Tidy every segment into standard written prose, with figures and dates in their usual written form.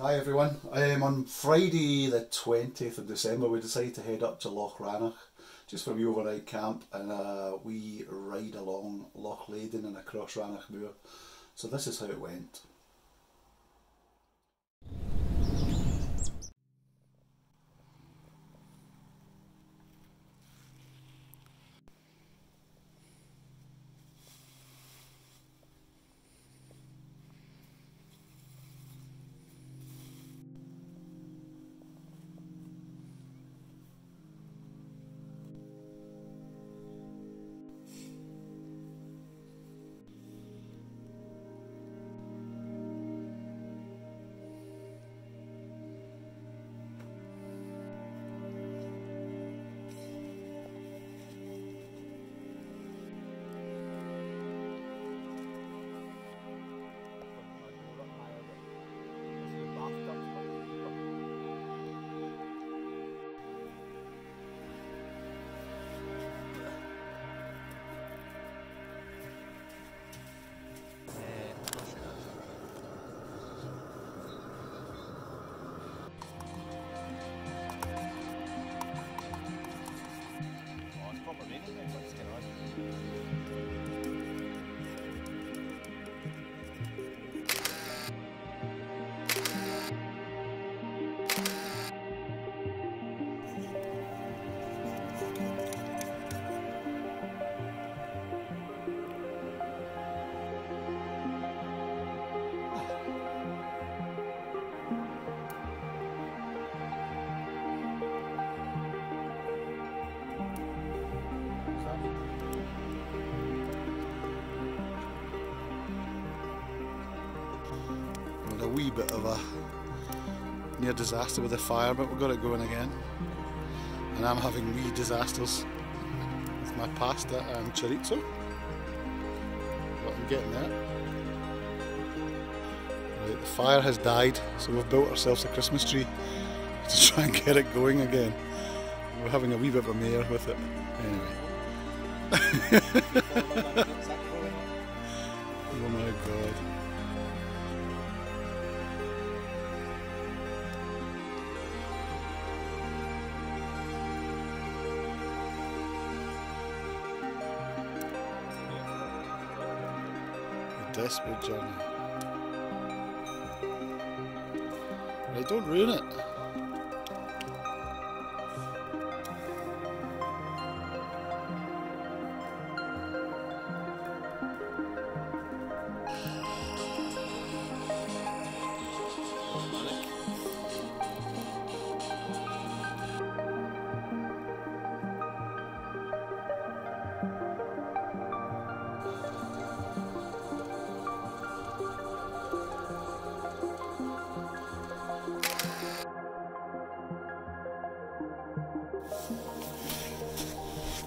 Hi everyone. On Friday the 20th of December we decided to head up to Loch Rannoch just for a wee overnight camp and a wee ride along Loch Leyden and across Rannoch Moor. So this is how it went. A wee bit of a near disaster with the fire, but we've got it going again. And I'm having wee disasters with my pasta and chorizo, but I'm getting there. Right, the fire has died, so we've built ourselves a Christmas tree to try and get it going again. We're having a wee bit of a mare with it. Anyway. Oh my god. Desperate journey. Right, don't ruin it.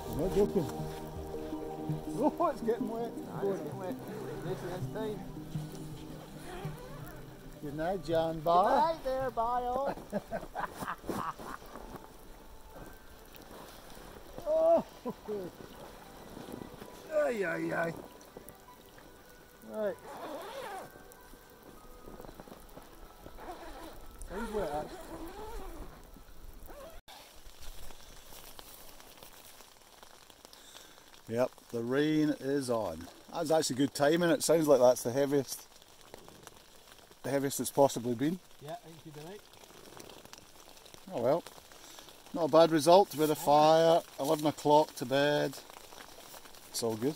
I'm not joking. Oh, it's getting wet. It's getting wet. This time. Good night, John. Bye. Good night there, Bio. Oh. Ay, ay, ay. Right. Sounds wet, actually. Yep, the rain is on. That's actually good timing. It sounds like that's the heaviest it's possibly been. Yeah, I think you'd be right. Oh well, not a bad result with a fire, 11 o'clock to bed. It's all good.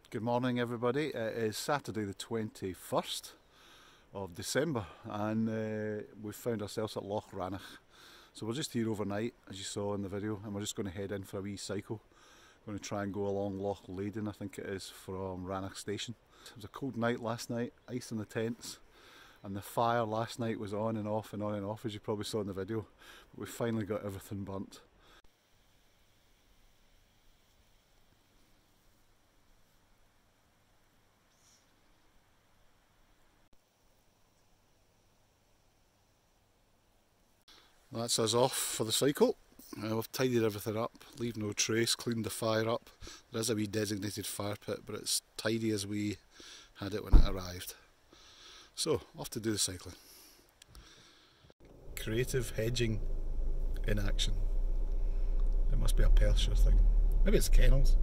Good morning everybody. It is Saturday the 21st of December and we've found ourselves at Loch Rannoch. So we're just here overnight, as you saw in the video, and we're just going to head in for a wee cycle. Going to try and go along Loch Leyden, I think it is, from Rannoch Station. It was a cold night last night, ice in the tents, and the fire last night was on and off and on and off, as you probably saw in the video. But we finally got everything burnt. That's us off for the cycle. We've tidied everything up, leave no trace, cleaned the fire up. There is a wee designated fire pit, but it's tidy as we had it when it arrived. So, off to do the cycling. Creative hedging in action. It must be a Perthshire thing. Maybe it's kennels.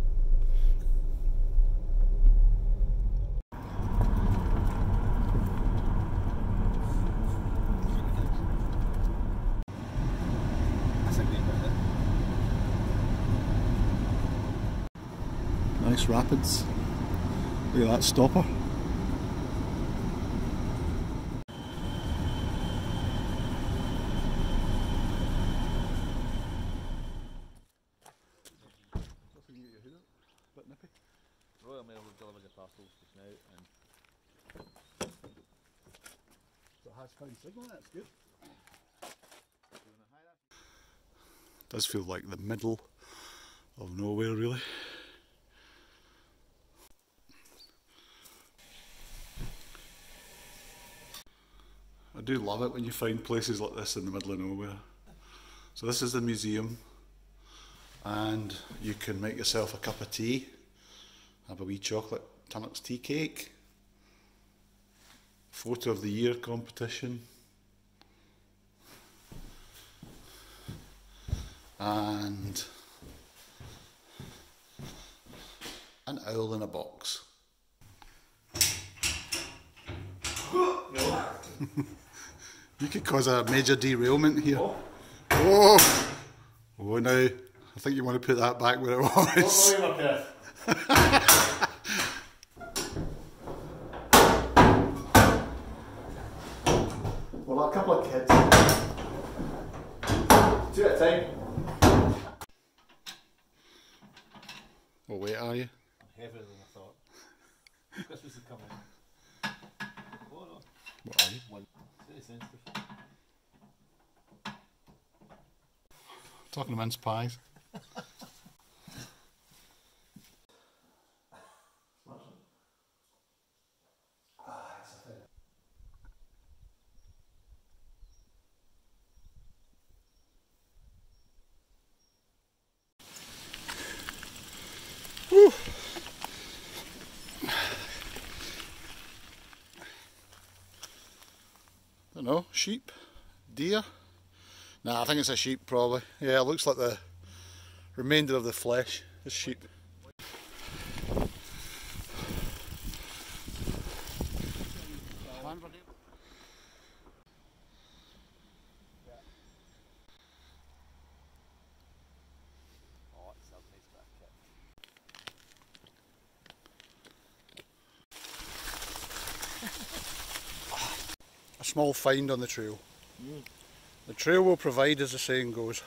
Nice rapids. Look at that stopper. Bit nippy. Royal Mail will deliver the parcels just now, and So it has found signal, that's good. Does feel like the middle of nowhere, really. I do love it when you find places like this in the middle of nowhere. So this is the museum, and you can make yourself a cup of tea, have a wee chocolate Tunnock's tea cake, photo of the year competition, and an owl in a box. You could cause a major derailment here. Oh! Oh no, I think you want to put that back where it was. Well, a couple of kids. 2 at a time. What weight are you? I'm heavier than I thought. Christmas is coming. Oh no. What are you? One. Very sensitive. Talking to mince pies. Woo. I don't know, sheep, deer. Nah, I think it's a sheep probably. Yeah, it looks like the remainder of the flesh is sheep. A small find on the trail. The trail will provide, as the saying goes.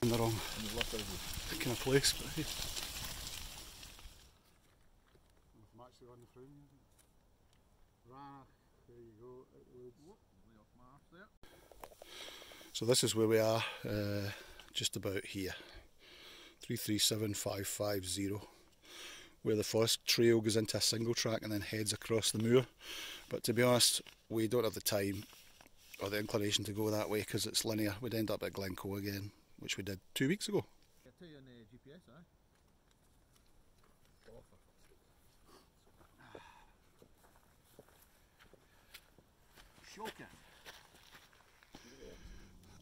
In the wrong kind of place, but hey. I'm actually on the frame. Rannoch, there you go. So this is where we are, just about here. 337550, where the forest trail goes into a single track and then heads across the moor. But to be honest, we don't have the time or the inclination to go that way because it's linear. We'd end up at Glencoe again, which we did 2 weeks ago. I tell you on the GPS,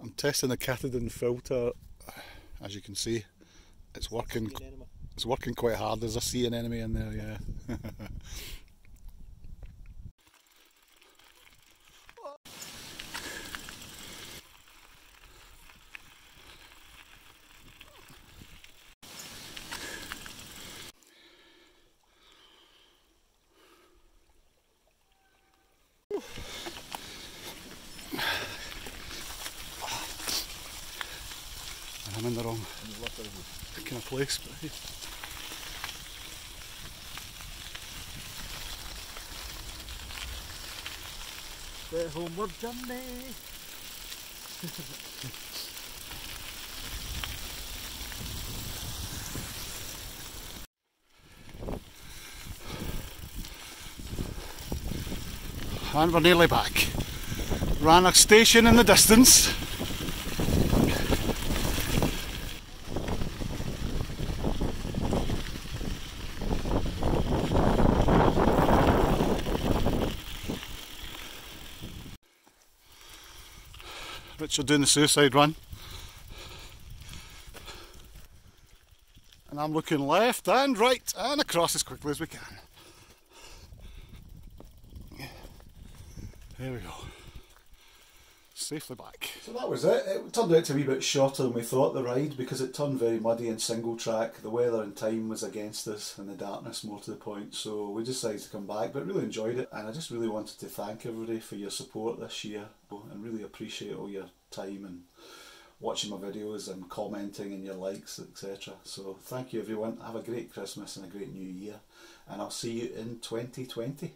I'm testing the cathode filter. As you can see, it's working. It's working quite hard. There's a sea anemone in there, yeah. I'm in the wrong kind of place, but hey. The homeward journey. And we're nearly back. Rannoch station in the distance. Richard doing the suicide run. And I'm looking left and right and across as quickly as we can. There we go. Safely back. So that was it. It turned out to be a bit shorter than we thought, the ride, because it turned very muddy and single track. The weather and time was against us, and the darkness more to the point, so we decided to come back, but really enjoyed it. And I just really wanted to thank everybody for your support this year, and really appreciate all your time and watching my videos and commenting and your likes, etc. So thank you everyone. Have a great Christmas and a great New Year, and I'll see you in 2020.